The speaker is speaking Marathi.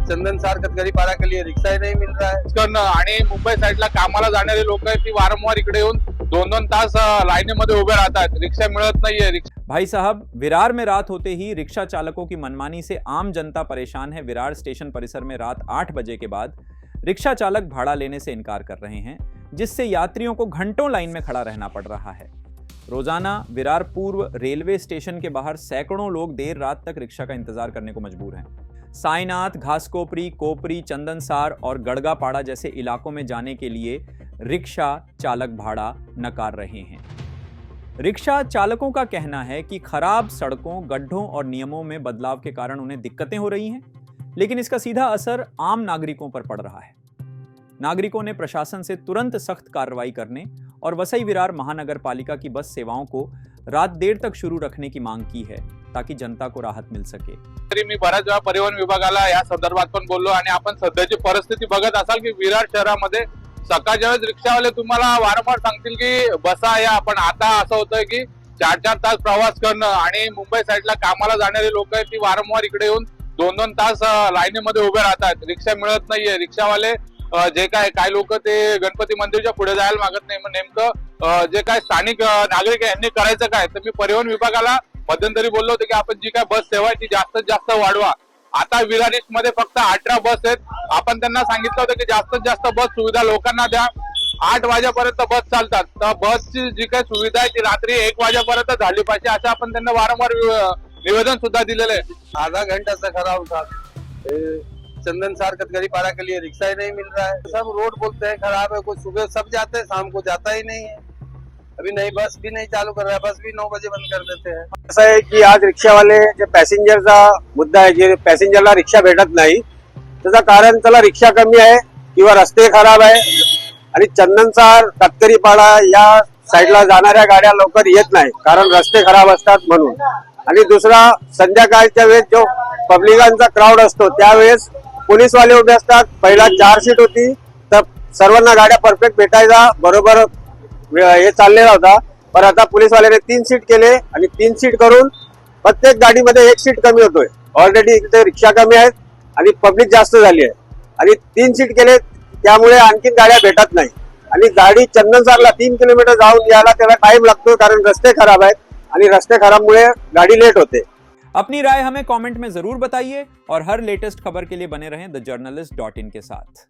चंदनसार कतकरीपाड़ा के लिए रिक्शा ही नहीं मिल रहा है। करणं आणि मुंबई साईडला कामाला जाणारे लोक आहेत ती वारंवार इकडे येऊन 2-2 तास लाईनीमध्ये उभे राहतात, रिक्षा मिळत नाहीये। भाई साहब, विरार में रात होते ही रिक्शा चालकों की मनमानी से आम जनता परेशान है। विरार स्टेशन परिसर में रात 8 बजे के बाद रिक्शा चालक भाड़ा लेने से इनकार कर रहे हैं, जिससे यात्रियों को घंटों लाइन में खड़ा रहना पड़ रहा है। रोजाना विरार पूर्व रेलवे स्टेशन के बाहर सैकड़ों लोग देर रात तक रिक्शा का इंतजार करने को मजबूर हैं। साईनाथ, घासकोपरी, कोपरी, चंदनसार और गड़गापाड़ा जैसे इलाकों में जाने के लिए रिक्शा चालक भाड़ा नकार रहे हैं। रिक्शा चालकों का कहना है कि खराब सड़कों, गड्ढों और नियमों में बदलाव के कारण उन्हें दिक्कतें हो रही हैं, लेकिन इसका सीधा असर आम नागरिकों पर पड़ रहा है। नागरिकों ने प्रशासन से तुरंत सख्त कार्रवाई करने और वसई विरार महानगर पालिका की बस सेवाओं को रात देर तक शुरू रखने की मांग की है, ताकि जनता को राहत मिल सके। तरी मी बऱ्याच वेळा परिवहन विभागाला या संदर्भात पण बोललो आणि आपण सध्याची परिस्थिती बघत असाल की विरार शहरामध्ये सकाळच्या वेळेस रिक्षावाले तुम्हाला वारंवार सांगतील की बसा या, पण आता असं होतंय की 4-4 तास प्रवास करणं आणि मुंबई साईडला कामाला जाणारे लोक आहेत ती वारंवार इकडे येऊन 2-2 तास लाईनीमध्ये उभे राहतात, रिक्षा मिळत नाहीये। रिक्षावाले जे काय लोक ते गणपती मंदिरच्या पुढे जायला मागत नाही। नेमकं जे काय स्थानिक नागरिक आहे यांनी करायचं काय, तर मी परिवहन विभागाला मध्यंतरी बोललो होतो की आपण जी काय बस सेवा आहे ती जास्तीत जास्त वाढवा। आता विरार ईस्ट मध्ये फक्त 18 बस आहेत, आपण त्यांना सांगितलं होतं की जास्तीत जास्त बस सुविधा लोकांना द्या। 8 वाजेपर्यंत बस चालतात, तर बसची जी काही सुविधा आहे ती रात्री 1 वाजेपर्यंत झाली पाहिजे, असं आपण त्यांना वारंवार निवेदन सुद्धा दिलेलं आहे। आधा घंटा से खराब था। चंदनसार कतकरीपाड़ा के लिए रिक्शा ही नहीं मिल रहा है। सब रोड बोलते हैं खराब है, कोई सुबह सब जाते हैं, शाम को जाता ही नहीं है। अभी नई बस भी नहीं चालू कर रहा है, बस भी 9 बजे बंद कर देते हैं। असं आहे की आज रिक्षावाले जे पॅसेंजरचा मुद्दा आहे, जे पॅसेंजरला रिक्षा भेटत नाही, त्याचं कारण त्याला रिक्षा कमी आहे किंवा रस्ते खराब आहे आणि चंदनसार कतकरीपाड़ा या साईडला जाणाऱ्या गाड्या लवकर येत नाही, कारण रस्ते खराब असतात म्हणून। आणि दुसरा, संध्याकाळच्या वेळेस जो पब्लिकांचा क्राऊड असतो त्यावेळेस पोलीसवाले उभे असतात। पहिला 4 सीट होती, तर सर्वांना गाड्या परफेक्ट भेटायचा बरोबर हे चाललेला होता, पण आता पोलीसवाल्याने 3 सीट केले आणि 3 सीट करून प्रत्येक गाडीमध्ये 1 सीट कमी होतोय। ऑलरेडी इथे रिक्षा कमी आहेत आणि पब्लिक जास्त झाली आहे आणि 3 सीट केले, त्यामुळे आणखीन गाड्या भेटत नाही आणि गाडी चंदनसारला 3 किलोमीटर जाऊन यायला त्याला टाइम लागतो, कारण रस्ते खराब आहेत आणि रस्ते खराबमुळे गाड़ी लेट होते। अपनी राय हमें कमेंट में जरूर बताइए और हर लेटेस्ट खबर के लिए बने रहें thejurnalist.in के साथ।